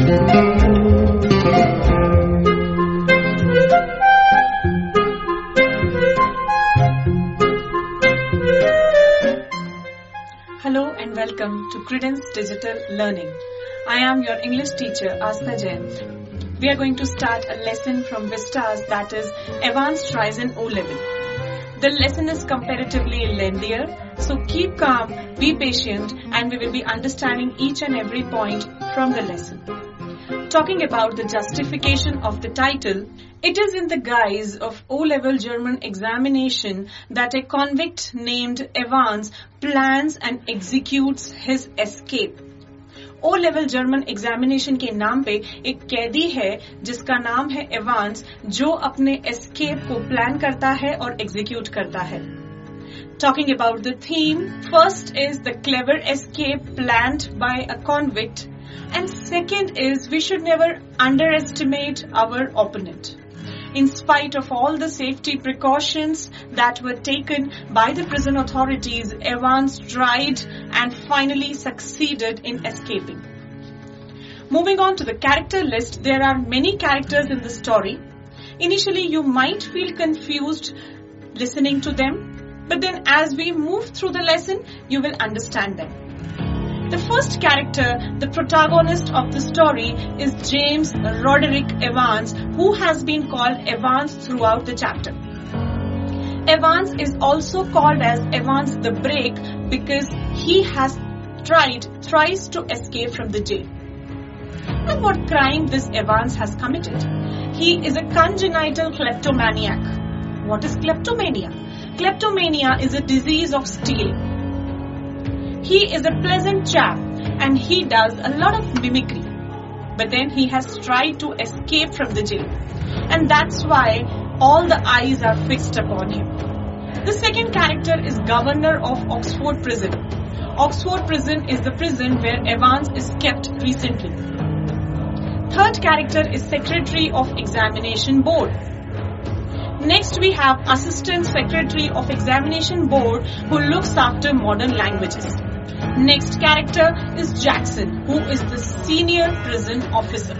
Hello and welcome to Credence Digital Learning. I am your English teacher, Astha Jain. We are going to start a lesson from Vistas, that is Advanced Horizon O-Level. The lesson is comparatively lengthier, so keep calm, be patient, and we will be understanding each and every point from the lesson. Talking about the justification of the title, it is in the guise of O-level German examination that a convict named Evans plans and executes his escape. O-level German examination के नाम पे एक कैदी है जिसका नाम है Evans, जो अपने एस्केप को प्लान करता है और एग्जीक्यूट करता है. Talking about the theme, first is the clever escape planned by a convict, and second is we should never underestimate our opponent. In spite of all the safety precautions that were taken by the prison authorities, Evans tried and finally succeeded in escaping. Moving on to the character list, there are many characters in the story. Initially, you might feel confused listening to them, but then as we move through the lesson, you will understand them. The first character, the protagonist of the story, is James Roderick Evans, who has been called Evans throughout the chapter. Evans is also called as Evans the Break because he has tried thrice to escape from the jail. And what crime this Evans has committed? He is a congenital kleptomaniac. What is kleptomania? Kleptomania is a disease of stealing. He is a pleasant chap and he does a lot of mimicry. But then he has tried to escape from the jail. And that's why all the eyes are fixed upon him. The second character is governor of Oxford Prison. Oxford Prison is the prison where Evans is kept recently. Third character is secretary of examination board. Next we have assistant secretary of examination board who looks after modern languages. Next character is Jackson, who is the senior prison officer.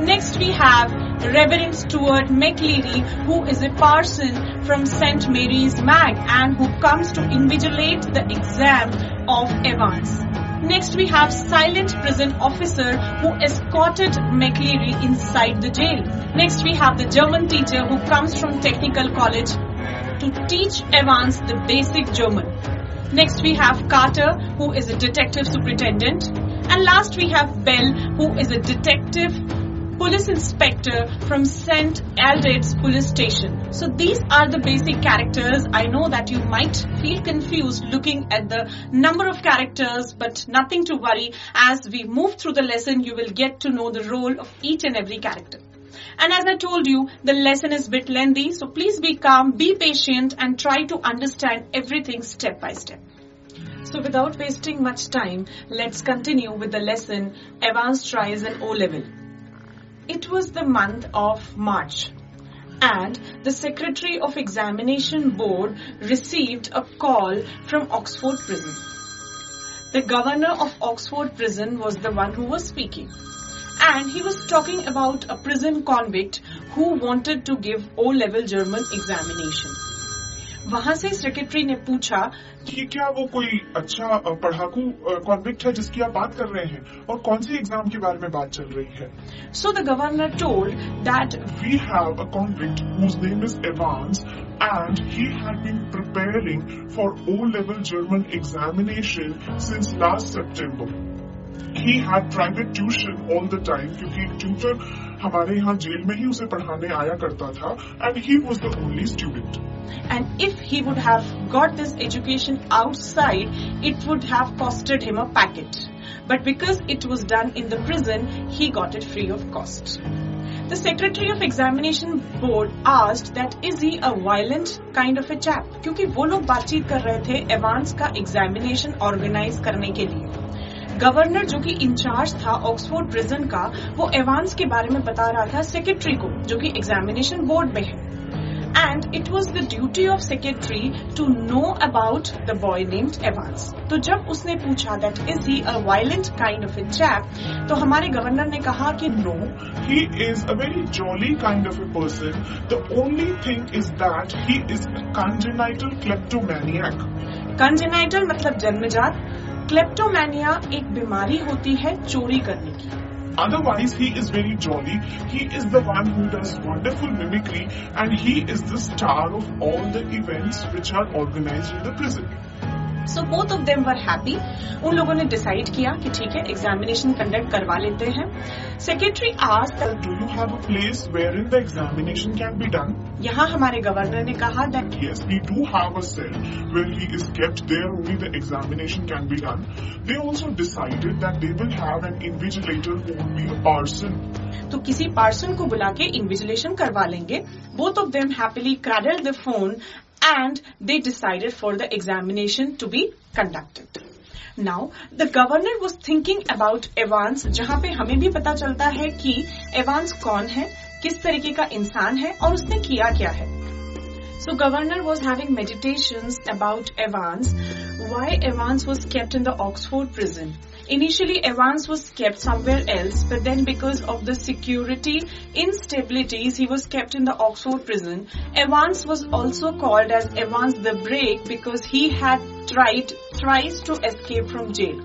Next we have Reverend Stuart McLeary, who is a parson from St. Mary's Mag and who comes to invigilate the exam of Evans. Next we have silent prison officer who escorted McLeary inside the jail. Next we have the German teacher who comes from technical college to teach Evans the basic German. Next we have Carter, who is a detective superintendent. And last we have Bell, who is a detective police inspector from St. Aldate's police station. So these are the basic characters. I know that you might feel confused looking at the number of characters, but nothing to worry. As we move through the lesson, you will get to know the role of each and every character. And as I told you, the lesson is a bit lengthy, so please be calm, be patient, and try to understand everything step by step. So without wasting much time, let's continue with the lesson, Evans tries an O-level. It was the month of March, and the Secretary of Examination Board received a call from Oxford Prison. The governor of Oxford Prison was the one who was speaking. And he was talking about a prison convict who wanted to give O-level German examination. वहां से secretary ने पूछा कि क्या वो कोई अच्छा पढ़ाकू convict है जिसकी आप बात कर रहे हैं और कौन सी एग्जाम के बारे में बात चल रही है. So the governor told that we have a convict whose name is Evans and he had been preparing for O-level German examination since last September. He had private tuition all the time क्योंकि tutor हमारे यहाँ jail में ही उसे पढ़ाने आया करता था and he was the only student. And if he would have got this education outside, it would have costed him a packet. But because it was done in the prison, he got it free of cost. The Secretary of Examination Board asked that is he a violent kind of a chap? क्योंकि वो लोग बातचीत कर रहे थे Evans का examination organise करने के लिए. गवर्नर जो कि इंचार्ज था ऑक्सफोर्ड प्रिजन का, वो एवांस के बारे में बता रहा था सेक्रेटरी को जो कि एग्जामिनेशन बोर्ड में है. and it was the duty of secretary to know about the boy named Evans. तो जब उसने पूछा that is he a violent kind of a chap, तो हमारे गवर्नर ने कहा कि No, he is a very jolly kind of a person. The only thing is that he is a congenital kleptomaniac. Congenital मतलब जन्मजात, kleptomania एक बीमारी होती है चोरी करने की. Otherwise, he is very jolly. He is the one who does wonderful mimicry, and he is the star of all the events which are organized in the prison. So both of them were happy. उन लोगों ने decide किया कि ठीक है examination conduct करवा लेते हैं. Secretary asked that, Do you have a place wherein the examination can be done? यहाँ हमारे गवर्नर ने कहा that Yes, we do have a cell where he is kept. There only the examination can be done. They also decided that they will have an invigilator who will be a parson. तो किसी person को बुला के invigilation करवा लेंगे. Both of them happily cradled the phone and they decided for the examination to be conducted. Now, the governor was thinking about Evans, जहाँ पे हमें भी पता चलता है कि Evans कौन है, किस तरीके का इंसान है और उसने किया क्या है. So, governor was having meditations about Evans, why Evans was kept in the Oxford prison. Initially, Evans was kept somewhere else, but then because of the security instabilities, he was kept in the Oxford prison. Evans was also called as Evans the Break because he had tried thrice to escape from jail.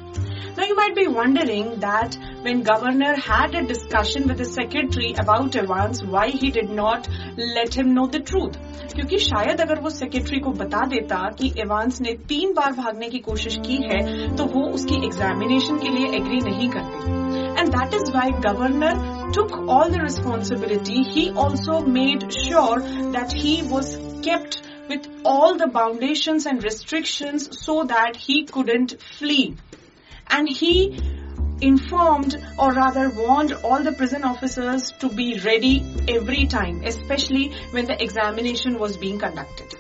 Now you might be wondering that when governor had a discussion with the secretary about Evans, why he did not let him know the truth. क्योंकि शायद अगर वो secretary को बता देता कि Evans ने 3 बार भागने की कोशिश की है तो वो उसकी एग्जामिनेशन के लिए एग्री नहीं करते. And that is why governor took all the responsibility. He also made sure that he was kept with all the foundations and restrictions so that he couldn't flee. And he informed or rather warned all the prison officers to be ready every time, especially when the examination was being conducted.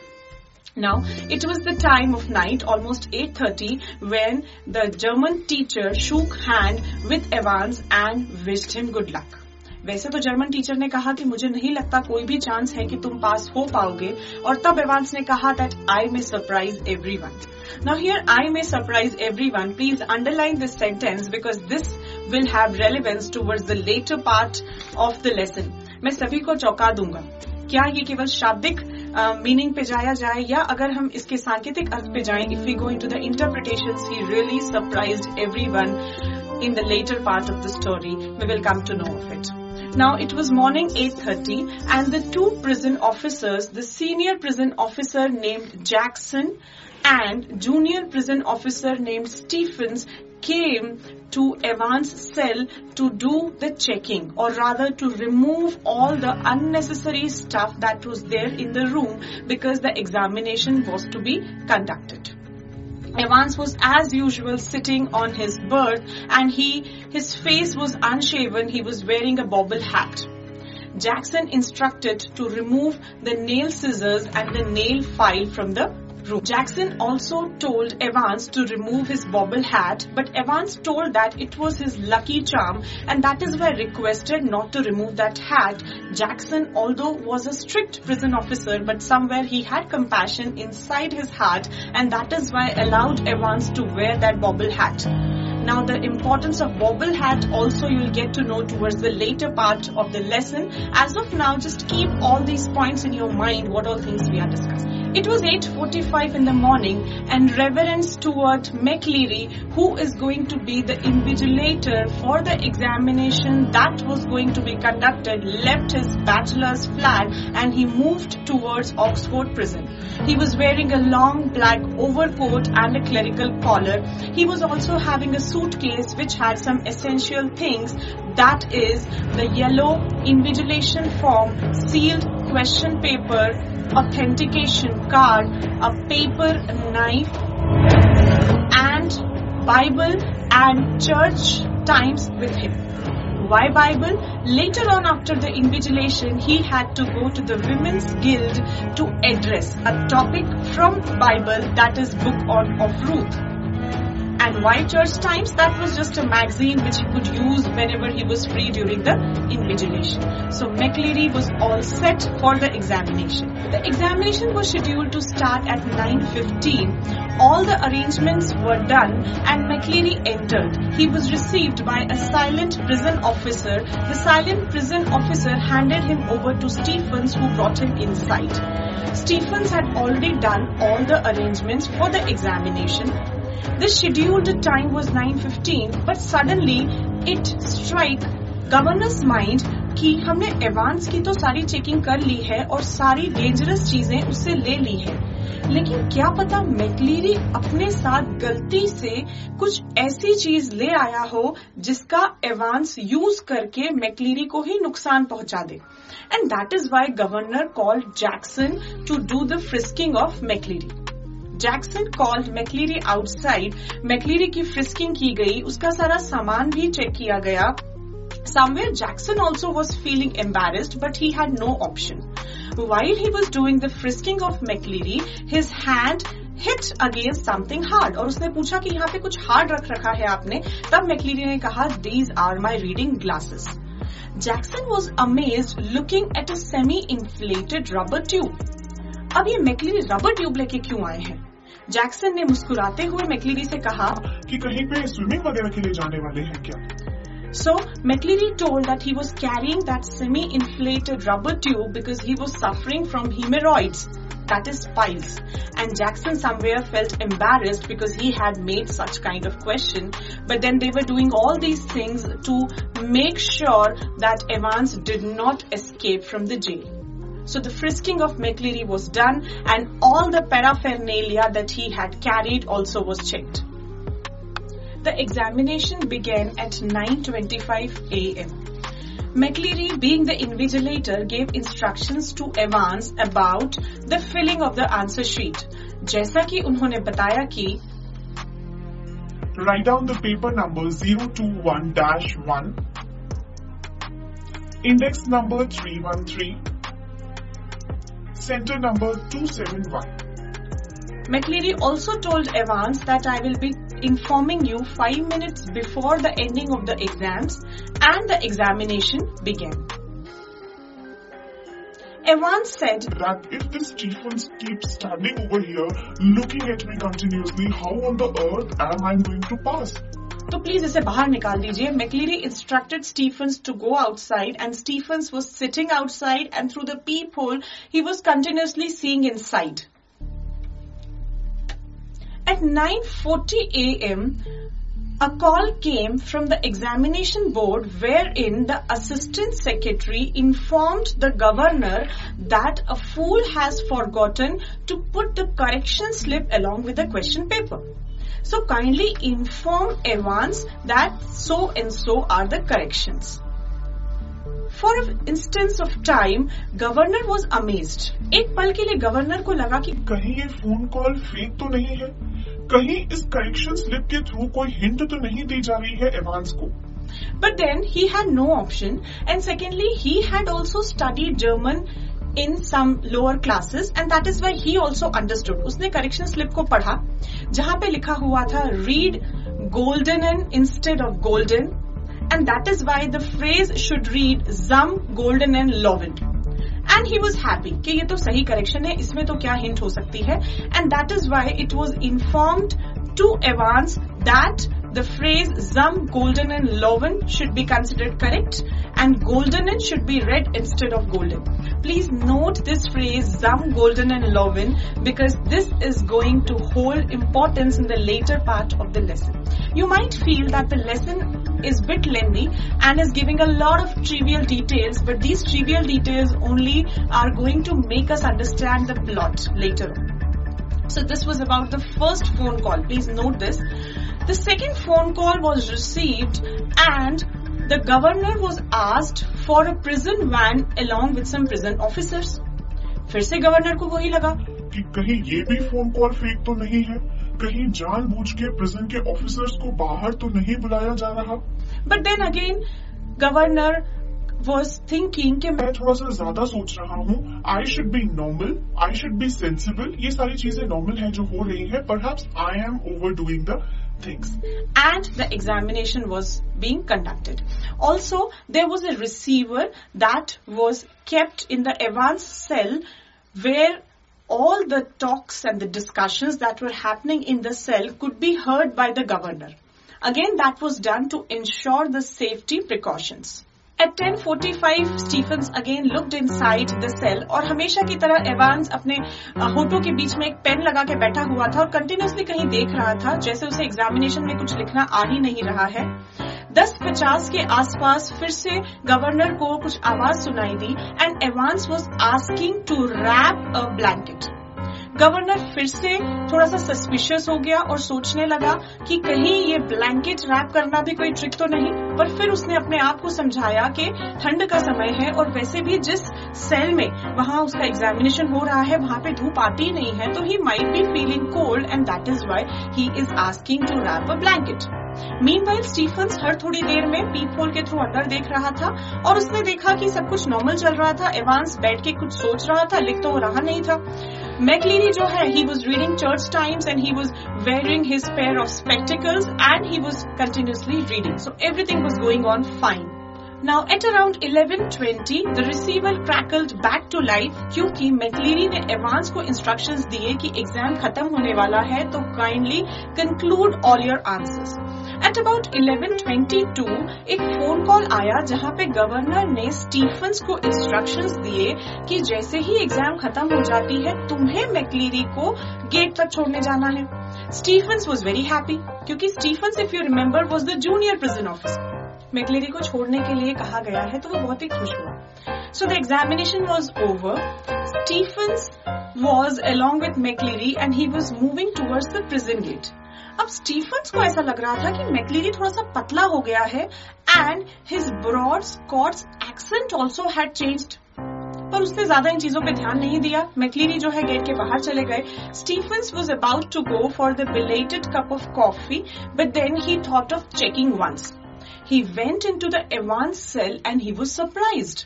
Now, it was the time of night, almost 8:30, when the German teacher shook hand with Evans and wished him good luck. वैसे तो German teacher ने कहा कि मुझे नहीं लगता कोई भी चांस है कि तुम पास हो पाओगे, और तब एवांस ने कहा that I may surprise everyone. Now here I may surprise everyone. Please underline this sentence because this will have relevance towards the later part of the lesson. मैं सभी को चौंका दूंगा. क्या ये केवल शाब्दिक मीनिंग पे जाया जाए या अगर हम इसके सांकेतिक अर्थ पे जाएं, if we go into the interpretations, he really surprised everyone in the later part of the story. We will come to know of it. Now it was morning 8:30 and the 2 prison officers, the senior prison officer named Jackson and junior prison officer named Stephens, came to Evans' cell to do the checking, or rather to remove all the unnecessary stuff that was there in the room because the examination was to be conducted. Evans was as usual sitting on his berth and his face was unshaven. He was wearing a bobble hat. Jackson instructed to remove the nail scissors and the nail file from the room. Jackson also told Evans to remove his bobble hat, but Evans told that it was his lucky charm and that is why requested not to remove that hat. Jackson, although was a strict prison officer, but somewhere he had compassion inside his heart and that is why allowed Evans to wear that bobble hat. Now the importance of bobble hat also you will get to know towards the later part of the lesson. As of now, just keep all these points in your mind, what all things we are discussing. It was 8:45 in the morning and Reverend Stuart McLeary, who is going to be the invigilator for the examination that was going to be conducted, left his bachelor's flat and he moved towards Oxford prison. He was wearing a long black overcoat and a clerical collar. He was also having a suitcase which had some essential things, that is the yellow invigilation form, sealed question paper, authentication card, a paper knife and Bible and church times with him. Why Bible? Later on after the invigilation, he had to go to the Women's Guild to address a topic from Bible, that is Book of Ruth. And White Church Times, that was just a magazine which he could use whenever he was free during the invigilation. So McCleary was all set for the examination. The examination was scheduled to start at 9:15. All the arrangements were done and McCleary entered. He was received by a silent prison officer. The silent prison officer handed him over to Stephens, who brought him inside. Stephens had already done all the arrangements for the examination. The scheduled time was 9:15, but suddenly it struck Governor's mind कि हमने Evans की तो सारी checking कर ली है और सारी dangerous चीजें उससे ले ली है, लेकिन क्या पता मैक्लीरी अपने साथ गलती से कुछ ऐसी चीज ले आया हो जिसका एवांस यूज करके मैक्लीरी को ही नुकसान पहुंचा दे. And that is why governor called Jackson to do the frisking of McLeery. Jackson called McLeery outside. McLeery की फ्रिस्किंग की गई, उसका सारा सामान भी चेक किया गया. Somewhere Jackson also was feeling embarrassed, but he had no option. While he was doing the frisking of McCleary, his hand hit against something hard. और उसने पूछा कि यहाँ पे कुछ hard रख रखा है आपने. तब McCleary ने कहा, "These are my reading glasses." Jackson was amazed, looking at a semi-inflated rubber tube. अब ये McCleary rubber tube लेके क्यों आए हैं? जैक्सन ने मुस्कुराते हुए मैक्लीरी से कहा कि कहीं पे स्विमिंग वगैरह के लिए जाने वाले हैं क्या? So McCleary told that he was carrying that semi-inflated rubber tube because he was suffering from hemorrhoids, that is piles. And Jackson somewhere felt embarrassed because he had made such kind of question. But then they were doing all these things to make sure that Evans did not escape from the jail. So the frisking of McCleary was done and all the paraphernalia that he had carried also was checked. The examination began at 9:25 a.m. McCleary, being the invigilator, gave instructions to Evans about the filling of the answer sheet. जैसा कि उन्होंने बताया कि write down the paper number 021-1, index number 313, center number 271. McCleary also told Evans that I will be informing you 5 minutes before the ending of the exams, and the examination began. Evans said that if this Stephens keeps standing over here looking at me continuously, how on the earth am I going to pass? तो please इसे बाहर निकाल दीजिए. McCleary instructed Stephens to go outside, and Stephens was sitting outside, and through the peephole he was continuously seeing inside. At 9:40 a.m., a call came from the examination board wherein the assistant secretary informed the governor that a fool has forgotten to put the correction slip along with the question paper. So kindly inform Evans that so and so are the corrections. For an instance of time, governor was amazed. एक पल के लिए governor को लगा कि कहीं ये phone call fake तो नहीं है, कहीं इस करेक्शन स्लिप के थ्रू कोई हिंट तो नहीं दी जा रही है एवांस को. But then he had no option, and secondly he had also studied German in some lower classes, and that is why he also understood. उसने correction slip को पढ़ा जहाँ पे लिखा हुआ था read goldenen instead of golden, and that is why the phrase should read zum goldenen loven. And he was happy कि ये तो सही correction है, इसमें तो क्या hint हो सकती है. And that is why it was informed to Evans that the phrase zum goldenen loven should be considered correct and goldenen should be read instead of golden. Please note this phrase zum goldenen loven because this is going to hold importance in the later part of the lesson. You might feel that the lesson is a bit lengthy and is giving a lot of trivial details, but these trivial details only are going to make us understand the plot later on. So this was about the first phone call. Please note this. The second phone call was received and the governor was asked for a prison van along with some prison officers. फिर से governor को वही लगा कि कहीं ये भी phone call fake तो नहीं है, कहीं जानबूझ के प्रिजन के ऑफिसर्स को बाहर तो नहीं बुलाया जा रहा. But then again, governor was thinking कि मैं थोड़ा सा ज्यादा सोच रहा हूँ. I should be normal, I should be sensible. ये सारी चीजें नॉर्मल हैं जो हो रही है. Perhaps I am overdoing the things. And the examination was being conducted. Also, there was a receiver that was kept in the Evans cell where all the talks and the discussions that were happening in the cell could be heard by the governor. Again, that was done to ensure the safety precautions. At 10:45, Stephens again looked inside the cell और हमेशा की तरह Evans अपने होठों के बीच में एक pen लगा के बैठा हुआ था और कंटिन्यूसली कहीं देख रहा था, जैसे उसे एग्जामिनेशन में कुछ लिखना आ ही नहीं रहा है। 10:50 के आसपास फिर से गवर्नर को कुछ आवाज सुनाई दी and Evans was asking to wrap a blanket. Governor फिर से थोड़ा सा सस्पिशियस हो गया और सोचने लगा कि कहीं ये ब्लैंकेट रैप करना भी कोई ट्रिक तो नहीं, पर फिर उसने अपने आप को समझाया कि ठंड का समय है और वैसे भी जिस सेल में वहां उसका एग्जामिनेशन हो रहा है वहां पे धूप आती नहीं है, तो he might be feeling cold and that is why he is asking to wrap a blanket. Meanwhile Stephens हर थोड़ी देर में पीप होल के थ्रू अंदर देख रहा था और उसने देखा कि सब कुछ नॉर्मल चल रहा था। एवांस बैठ के कुछ सोच रहा था, लिख तो रहा नहीं था। मैक्लीरी जो है, he was reading church times and he was wearing his pair of spectacles and he was continuously reading. So everything was going on fine. Now at around 11:20 the receiver crackled back to life क्योंकि मैक्लीरी ने Evans को instructions दिए कि exam खत्म होने वाला है, तो kindly conclude all your answers. At about 11:22 एक फोन कॉल आया जहां पे गवर्नर ने स्टीफन्स को इंस्ट्रक्शंस दिए कि जैसे ही एग्जाम खत्म हो जाती है तुम्हें मैक्लीरी को गेट तक छोड़ने जाना है। स्टीफन्स वाज वेरी हैप्पी क्योंकि Stephens, if you remember, was the junior prison officer. McLeery को छोड़ने के लिए कहा गया है तो वो बहुत ही खुश हुआ। So the examination was over. Stephens was along with McLeery and he was moving towards the prison gate. अब स्टीफन्स को ऐसा लग रहा था कि मैक्लीरी थोड़ा सा पतला हो गया है and his broad Scots accent also had changed, पर उसने ज्यादा इन चीजों पे ध्यान नहीं दिया। मैक्लीरी जो है गेट के बाहर चले गए। Stephens was about to go for the belated cup of coffee but then he thought of checking once. He went into the Evans cell and he was surprised.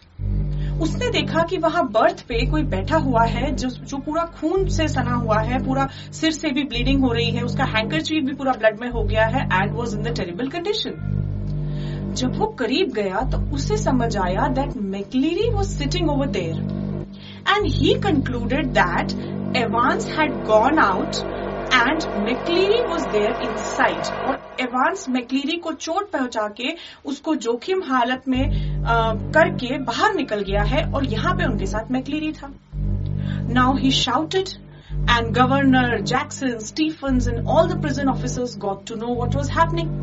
उसने देखा कि वहां बर्थ पे कोई बैठा हुआ है जो पूरा खून से सना हुआ है, पूरा सिर से भी ब्लीडिंग हो रही है, उसका हैंकरचीफ भी पूरा ब्लड में हो गया है and was in the terrible condition. जब वो करीब गया तो उसे समझ आया that McLeery was sitting over there and he concluded that Evans had gone out and McLeery was there inside. और एवांस मैक्लीरी को चोट पहुंचा के उसको जोखिम हालत में करके बाहर निकल गया है और यहाँ पे उनके साथ मैक्लीरी था। Now he shouted and governor, Jackson, Stephens and all the prison officers got to know what was happening.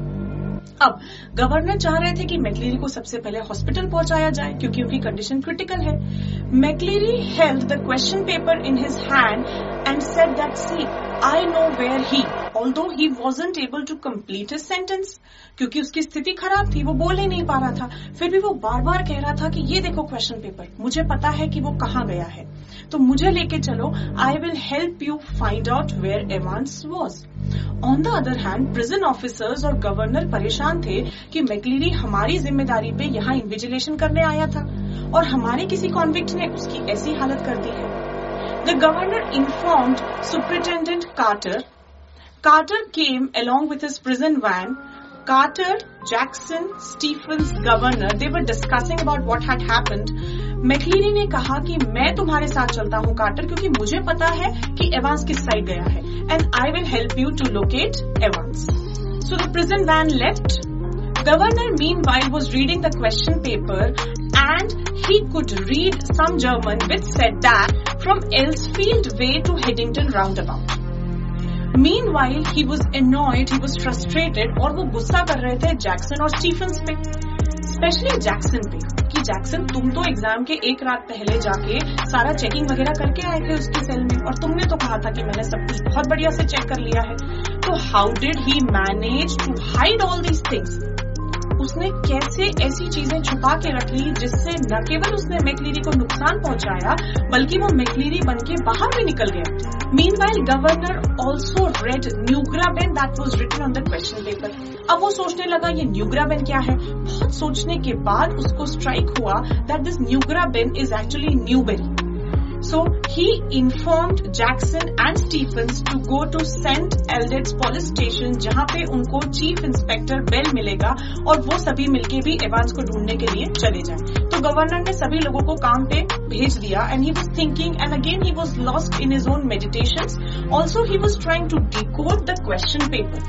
अब गवर्नर चाह रहे थे कि मैक्लीरी को सबसे पहले हॉस्पिटल पहुंचाया जाए क्योंकि उनकी कंडीशन क्रिटिकल है। McLeery held the question paper in his hand and said that see I know where he, although he wasn't able to complete his sentence, क्योंकि उसकी स्थिति खराब थी, वो बोल ही नहीं पा रहा था, फिर भी वो बार बार कह रहा था कि ये देखो क्वेश्चन पेपर, मुझे पता है कि वो कहाँ गया है, तो मुझे लेके चलो, I will help you find out where Evans was. On the other hand, prison officers और गवर्नर परेशान थे कि मैक्लीरी हमारी जिम्मेदारी पे यहाँ इन्विजिलेशन करने आया था और हमारे किसी कॉन्विक्ट ने उसकी ऐसी हालत कर दी है। The governor informed Superintendent Carter. Carter came along with his prison van. Carter, Jackson, Stephens, governor, they were discussing about what had happened. मैक्लीरी ने कहा कि मैं तुम्हारे साथ चलता हूँ कार्टर, क्योंकि मुझे पता है कि एवांस किस साइड गया है and I will help you to locate Evans. So the prison van left. Governor meanwhile was reading the question paper and he could read some German which said that from Elsfield Way to Headington roundabout. Meanwhile he was annoyed, he was frustrated और वो गुस्सा कर रहे थे Jackson और Stephen's पे, specially Jackson पे कि जैक्सन तुम तो एग्जाम के एक रात पहले जाके सारा चेकिंग वगैरह करके आए थे उसकी सेल में और तुमने तो कहा था कि मैंने सब कुछ बहुत बढ़िया से चेक कर लिया है, तो how did he manage to hide all these things. उसने कैसे ऐसी चीजें छुपा के रख ली जिससे न केवल उसने मैक्लीरी को नुकसान पहुंचाया बल्कि वो मैक्लीरी बन के बाहर भी निकल गया। Meanwhile governor also read Neugraben that was written on the question paper. अब वो सोचने लगा ये न्यूग्राबेन क्या है। बहुत सोचने के बाद उसको स्ट्राइक हुआ that this Neugraben is actually Newbury. So he informed Jackson and Stephens to go to St. Eldred's police station, जहां पे उनको चीफ इंस्पेक्टर बेल मिलेगा और वो सभी मिलके भी एवांस को ढूंढने के लिए चले जाएं। तो गवर्नर ने सभी लोगों को काम पे भेज दिया and he was thinking and again he was lost in his own meditations. Also he was trying to decode the question paper,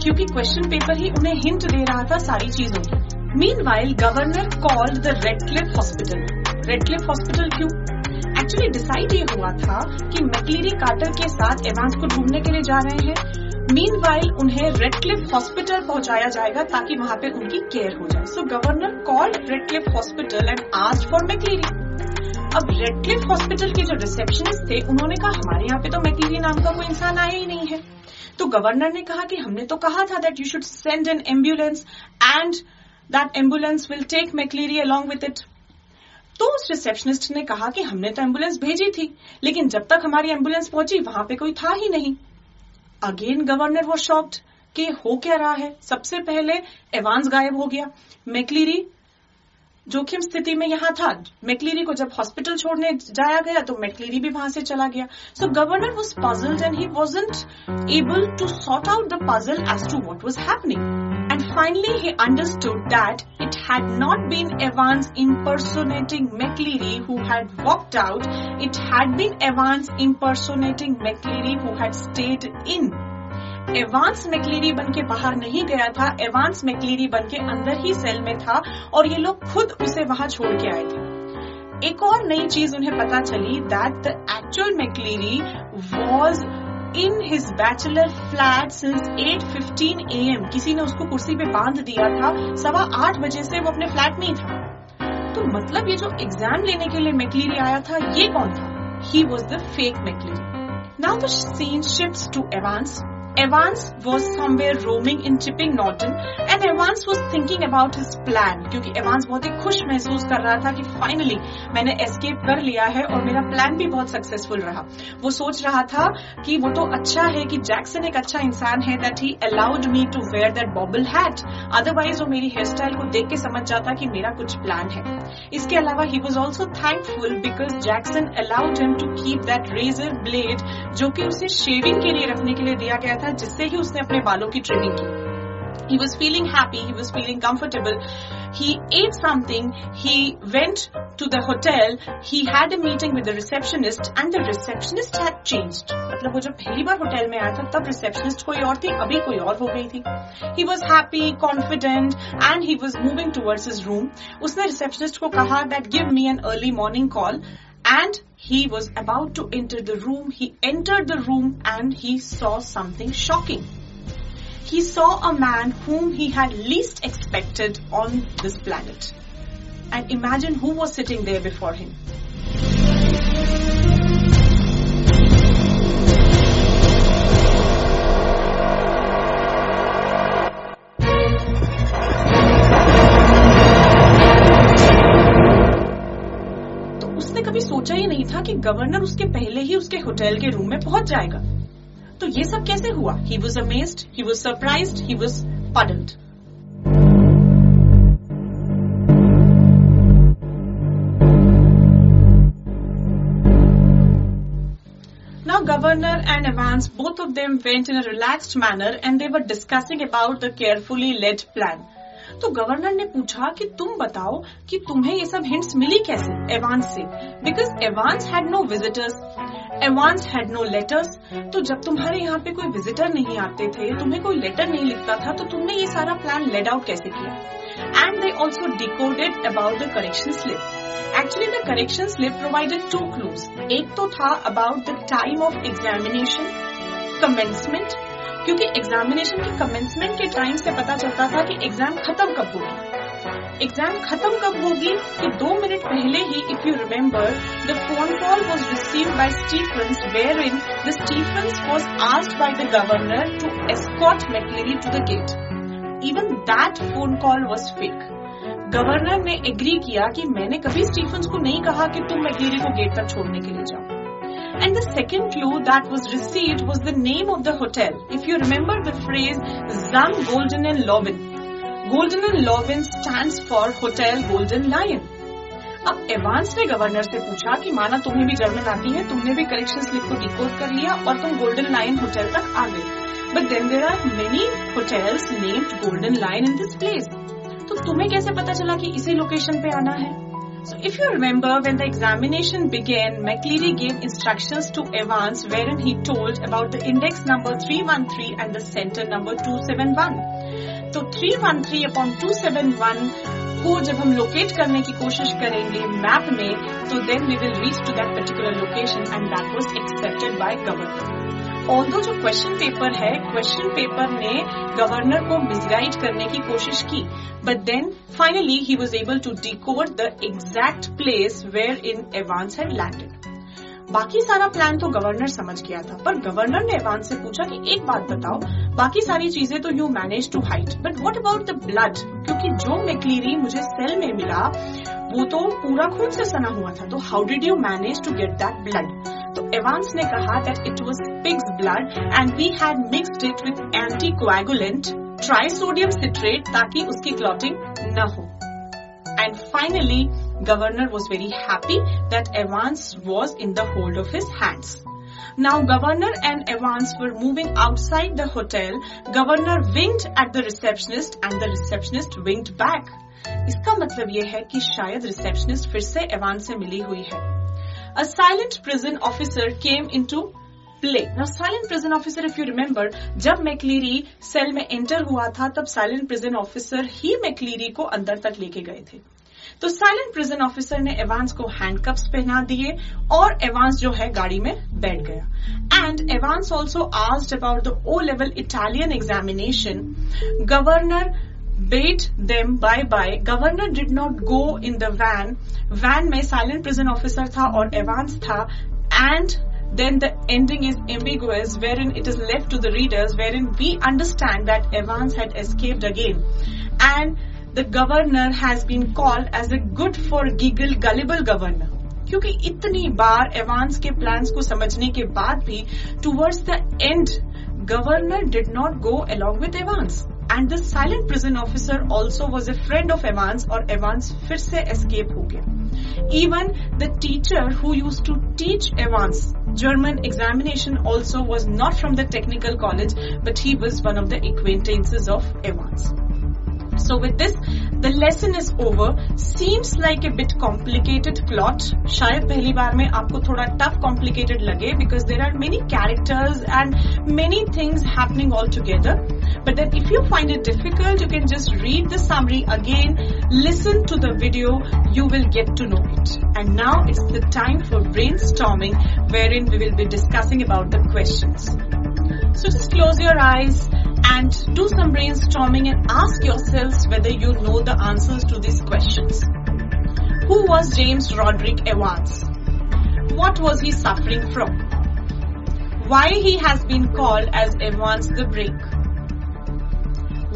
क्योंकि क्वेश्चन पेपर ही उन्हें हिंट दे रहा था सारी चीजों की। Meanwhile governor called the Radcliffe hospital. Radcliffe hospital क्यों? एक्चुअली डिसाइड ये हुआ था कि मैक्लीरी कार्टर के साथ एवांस को ढूंढने के लिए जा रहे हैं। मीनवाइल उन्हें रेडक्लिफ हॉस्पिटल पहुंचाया जाएगा ताकि वहां पे उनकी केयर हो जाए। So governor called Radcliffe hospital and asked for McLeery. अब रेडक्लिफ हॉस्पिटल के जो रिसेप्शनिस्ट थे उन्होंने कहा हमारे यहाँ पे तो मैक्लीरी नाम का कोई इंसान आया ही नहीं है। तो गवर्नर ने कहा कि हमने तो कहा था that you should send an ambulance and that ambulance will take McLeery along with it. तो उस रिसेप्शनिस्ट ने कहा कि हमने तो एम्बुलेंस भेजी थी, लेकिन जब तक हमारी एम्बुलेंस पहुंची वहां पे कोई था ही नहीं। अगेन गवर्नर वो शॉक्ड कि हो क्या रहा है। सबसे पहले एवांस गायब हो गया, मैक्लीरी जोखिम स्थिति में यहां था। मैक्लीरी को जब हॉस्पिटल छोड़ने जाया गया तो मैक्लीरी भी वहां से चला गया। So governor was puzzled and he wasn't able to sort out the puzzle as to what was happening. And finally he understood that it had not been Evans impersonating McLeary who had walked out, it had been Evans impersonating McLeary who had stayed in. Evans McLeery बन के बाहर नहीं गया था, Evans McLeery बन के अंदर ही cell में था और ये लोग खुद उसे वहां छोड़ के आए थे। एक और नई चीज उन्हें पता चली that the actual McLeery was in his bachelor flat since 8:15 AM। किसी ने उसको कुर्सी पे बांध दिया था, 8:15 बजे से वो अपने फ्लैट में ही था। तो मतलब ये जो एग्जाम लेने के लिए मैक्लीरी आया था ये कौन था? He was the fake McLeery. Now the scene shifts to Evans. Evans was somewhere roaming in Chipping Norton and Evans was thinking about his plan, क्योंकि Evans बहुत ही खुश महसूस कर रहा था कि फाइनली मैंने एस्केप कर लिया है और मेरा प्लान भी बहुत सक्सेसफुल रहा। वो सोच रहा था कि वो तो अच्छा है कि जैक्सन एक अच्छा इंसान है that he allowed me to wear that bobble hat, otherwise वो मेरी हेयर स्टाइल को देख के समझ जाता कि मेरा कुछ प्लान है। इसके अलावा he was also thankful because Jackson allowed him to keep that razor blade जो कि उसे शेविंग के लिए रखने के लिए दिया गया था, जिससे ही उसने अपने बालों की ट्रिमिंग की। He was feeling happy, he was feeling comfortable. He ate something, he went to the hotel, he had a meeting with the receptionist and the receptionist had changed. मतलब वो जब पहली बार होटल में आया था तब रिसेप्शनिस्ट कोई और थी, अभी कोई और हो गई थी। He was happy, confident and he was moving towards his room. उसने रिसेप्शनिस्ट को कहा that give me an early morning call and he was about to enter the room. He entered the room and he saw something shocking. He saw a man whom he had least expected on this planet. And imagine who was sitting there before him. तो उसने कभी सोचा ही नहीं था कि governor उसके पहले ही उसके होटल के रूम में पहुंच जाएगा। तो ये सब कैसे हुआ? He was amazed, he was surprised, he was puzzled. Now Governor and Evans, both of them went in a relaxed manner and they were discussing about the carefully led plan. तो governor ने पूछा कि तुम बताओ कि तुम्हें ये सब हिंट्स मिली कैसे एवांस से, because Evans had no visitors, Evans had no letters. तो जब तुम्हारे यहाँ पे कोई विजिटर नहीं आते थे, तुम्हें कोई लेटर नहीं लिखता था, तो तुमने ये सारा प्लान लेड आउट कैसे किया? And they also decoded about the correction slip. Actually the correction slip provided 2 clues. एक तो था about the time of examination, commencement, क्योंकि एग्जामिनेशन के कमेंसमेंट के टाइम से पता चलता था कि एग्जाम खत्म कब होगी। एग्जाम खत्म कब होगी कि 2 मिनट पहले ही, if you remember, the phone call was received by Stephens wherein the Stephens was asked by the governor to escort McLeery to the gate. Even that phone call was fake. Governor ने agree किया कि मैंने कभी Stephen's को नहीं कहा कि तुम मैक्लीरी को गेट तक छोड़ने के लिए जाओ। And the second clue that was received was the name of the hotel. If you remember the phrase Zum Goldenen Löwen. Goldenen Löwen stands for Hotel Golden Lion. अब एवांस ने गवर्नर से पूछा कि माना तुम्हें भी जर्मन आती है, तुमने भी करेक्शन स्लिप को डिकोड कर लिया और तुम गोल्डन लायन होटल तक आ गए, but then there are many hotels named Golden Lion in this place, तो तुम्हें कैसे पता चला कि इसी लोकेशन पे आना है? So if you remember, when the examination began, McCleary gave instructions to Evans wherein he told about the index number 313 and the center number 271. तो 313 upon 271 को जब हम लोकेट करने की कोशिश करेंगे मैप में, तो then we will reach to that particular location and that was accepted by governor. Although जो क्वेश्चन पेपर है, क्वेश्चन पेपर ने गवर्नर को मिसगाइड करने की कोशिश की, but then finally he was able to decode the exact place where in Evans had landed. बाकी सारा प्लान तो गवर्नर समझ गया था, पर गवर्नर ने एवांस से पूछा कि एक बात बताओ, बाकी सारी चीजें तो you manage to hide, but what about the blood? क्योंकि जो मैक्लीरी मुझे सेल में मिला वो तो पूरा खून से सना हुआ था, तो how did you manage to get that blood? तो एवांस ने कहा that it was pig's blood and we had mixed it with anticoagulant trisodium citrate ताकि उसकी क्लॉटिंग न हो. And finally, Governor was very happy that Evans was in the hold of his hands. Now, Governor and Evans were moving outside the hotel. Governor winked at the receptionist and the receptionist winked back. इसका मतलब ये है कि शायद receptionist फिर से Evans से मिली हुई है. A silent prison officer came into play. Now, silent prison officer, if you remember, जब मैक्लीरी सेल में एंटर हुआ था तब साइलेंट प्रिजन ऑफिसर ही मैक्लीरी को अंदर तक लेके गए थे. तो साइलेंट प्रिजन ऑफिसर ने एवांस को हैंडकफ्स पहना दिए और एवांस जो है गाड़ी में बैठ गया. And Evans also asked about the O level Italian examination. Governor bade them bye-bye. Governor did not go in the van. Van में silent prison officer था और Evans था, and then the ending is ambiguous wherein it is left to the readers wherein we understand that Evans had escaped again and the governor has been called as a good for giggle gullible governor. क्योंकि इतनी बार Evans के plans को समझने के बाद भी towards the end governor did not go along with Evans. And the silent prison officer also was a friend of Evans और Evans फिर से escape हो गया. Even the teacher who used to teach Evans German examination also was not from the technical college, but he was one of the acquaintances of Evans. So with this, the lesson is over. Seems like a bit complicated plot. शायद पहली बार में आपको थोड़ा tough complicated लगे because there are many characters and many things happening all together. But then if you find it difficult, you can just read the summary again, listen to the video, you will get to know it. And now it's the time for brainstorming wherein we will be discussing about the questions. So just close your eyes and do some brainstorming and ask yourselves whether you know the answers to these questions. Who was James Roderick Evans? What was he suffering from? Why he has been called as Evans the Break?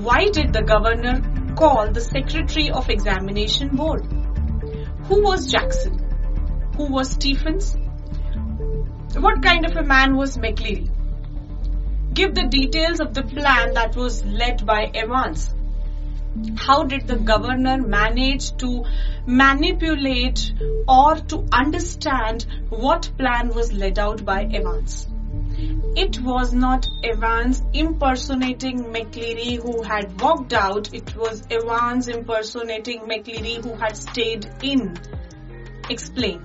Why did the governor call the secretary of examination board? Who was Jackson? Who was Stephens? What kind of a man was McCleary? Give the details of the plan that was led by Evans. How did the governor manage to manipulate or to understand what plan was led out by Evans? It was not Evans impersonating McCleary who had walked out. It was Evans impersonating McCleary who had stayed in. Explain.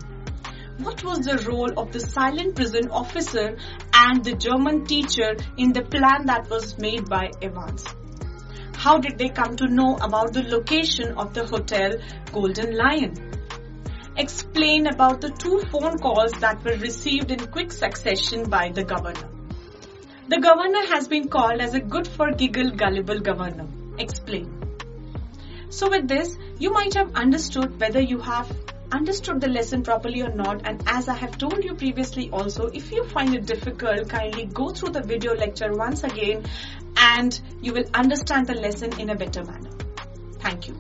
What was the role of the silent prison officer and the German teacher in the plan that was made by Evans? How did they come to know about the location of the hotel Golden Lion? Explain about the 2 phone calls that were received in quick succession by the governor. The governor has been called as a good for giggle gullible governor. Explain. So with this, you might have understood whether you have understood the lesson properly or not, and as I have told you previously also, if you find it difficult, kindly go through the video lecture once again and you will understand the lesson in a better manner. Thank you.